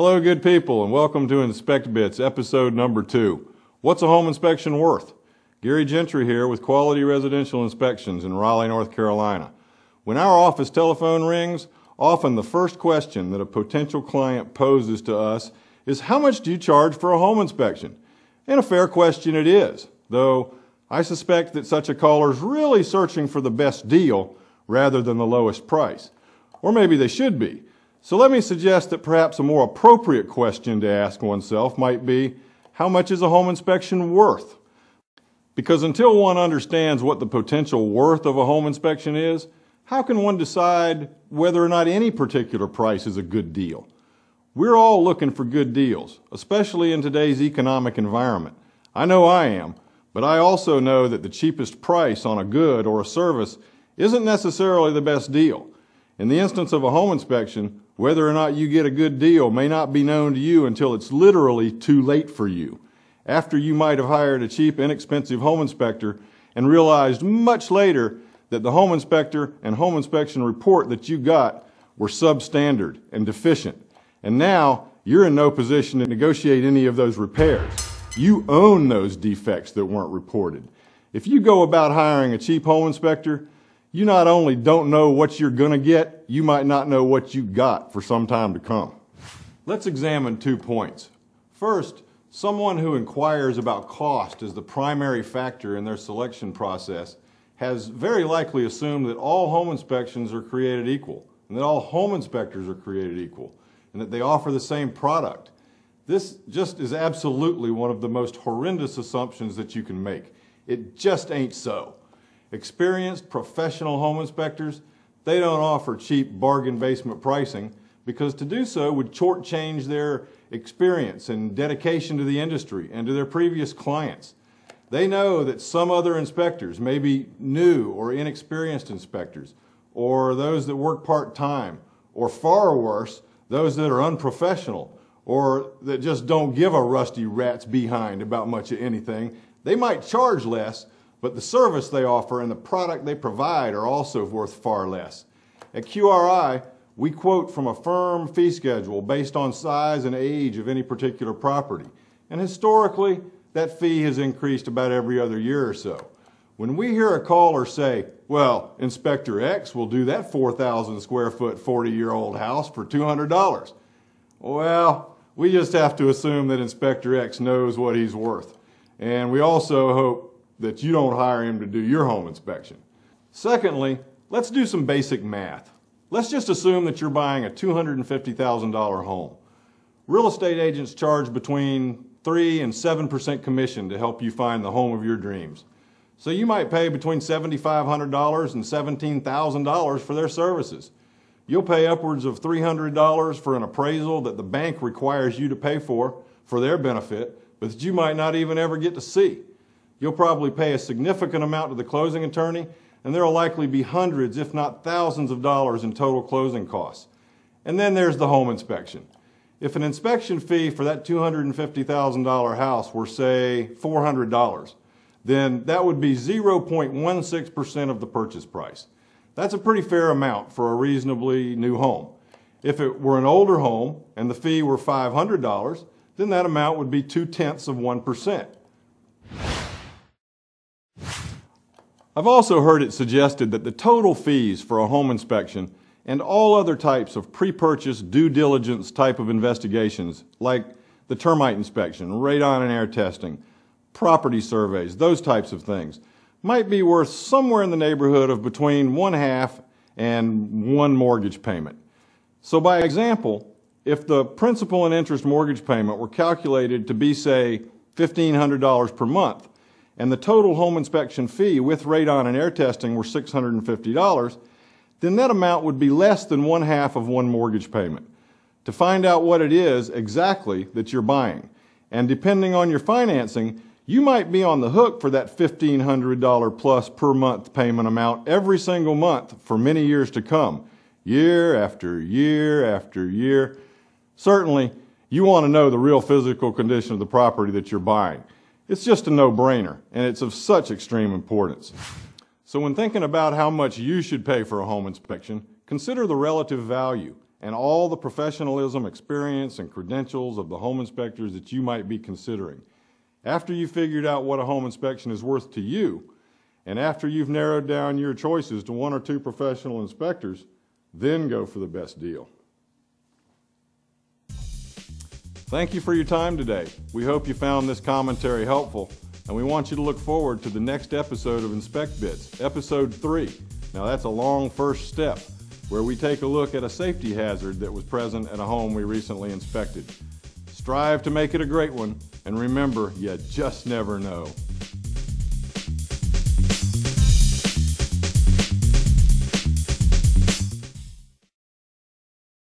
Hello, good people, and welcome to InspectBits, episode number 2. What's a home inspection worth? Gary Gentry here with Quality Residential Inspections in Raleigh, North Carolina. When our office telephone rings, often the first question that a potential client poses to us is, how much do you charge for a home inspection? And a fair question it is, though I suspect that such a caller is really searching for the best deal rather than the lowest price. Or maybe they should be. So let me suggest that perhaps a more appropriate question to ask oneself might be, how much is a home inspection worth? Because until one understands what the potential worth of a home inspection is, how can one decide whether or not any particular price is a good deal? We're all looking for good deals, especially in today's economic environment. I know I am, but I also know that the cheapest price on a good or a service isn't necessarily the best deal. In the instance of a home inspection, whether or not you get a good deal may not be known to you until it's literally too late for you, after you might have hired a cheap, inexpensive home inspector and realized much later that the home inspector and home inspection report that you got were substandard and deficient. And now you're in no position to negotiate any of those repairs. You own those defects that weren't reported. If you go about hiring a cheap home inspector, you not only don't know what you're going to get, you might not know what you got for some time to come. Let's examine 2 points. First, someone who inquires about cost as the primary factor in their selection process has very likely assumed that all home inspections are created equal, and that all home inspectors are created equal, and that they offer the same product. This just is absolutely one of the most horrendous assumptions that you can make. It just ain't so. Experienced professional home inspectors, they don't offer cheap bargain basement pricing because to do so would shortchange their experience and dedication to the industry and to their previous clients. They know that some other inspectors, maybe new or inexperienced inspectors, or those that work part-time, or far worse, those that are unprofessional, or that just don't give a rusty rat's behind about much of anything, they might charge less, but the service they offer and the product they provide are also worth far less. At QRI, we quote from a firm fee schedule based on size and age of any particular property. And historically, that fee has increased about every other year or so. When we hear a caller say, well, Inspector X will do that 4,000 square foot, 40-year-old house for $200. Well, we just have to assume that Inspector X knows what he's worth. And we also hope that you don't hire him to do your home inspection. Secondly, let's do some basic math. Let's just assume that you're buying a $250,000 home. Real estate agents charge between 3% and 7% commission to help you find the home of your dreams. So you might pay between $7,500 and $17,000 for their services. You'll pay upwards of $300 for an appraisal that the bank requires you to pay for their benefit, but that you might not even ever get to see. You'll probably pay a significant amount to the closing attorney, and there will likely be hundreds, if not thousands of dollars in total closing costs. And then there's the home inspection. If an inspection fee for that $250,000 house were, say, $400, then that would be 0.16% of the purchase price. That's a pretty fair amount for a reasonably new home. If it were an older home and the fee were $500, then that amount would be 0.2%. I've also heard it suggested that the total fees for a home inspection and all other types of pre-purchase due diligence type of investigations, like the termite inspection, radon and air testing, property surveys, those types of things, might be worth somewhere in the neighborhood of between 1/2 and 1 mortgage payment. So by example, if the principal and interest mortgage payment were calculated to be, say, $1,500 per month, and the total home inspection fee with radon and air testing were $650, then that amount would be less than 1/2 of 1 mortgage payment. To find out what it is exactly that you're buying, and depending on your financing, you might be on the hook for that $1,500 plus per month payment amount every single month for many years to come, year after year after year. Certainly, you want to know the real physical condition of the property that you're buying. It's just a no-brainer, and it's of such extreme importance. So when thinking about how much you should pay for a home inspection, consider the relative value and all the professionalism, experience, and credentials of the home inspectors that you might be considering. After you've figured out what a home inspection is worth to you, and after you've narrowed down your choices to 1 or 2 professional inspectors, then go for the best deal. Thank you for your time today. We hope you found this commentary helpful, and we want you to look forward to the next episode of InspectBits, episode 3. Now that's a long first step, where we take a look at a safety hazard that was present at a home we recently inspected. Strive to make it a great one, and remember, you just never know.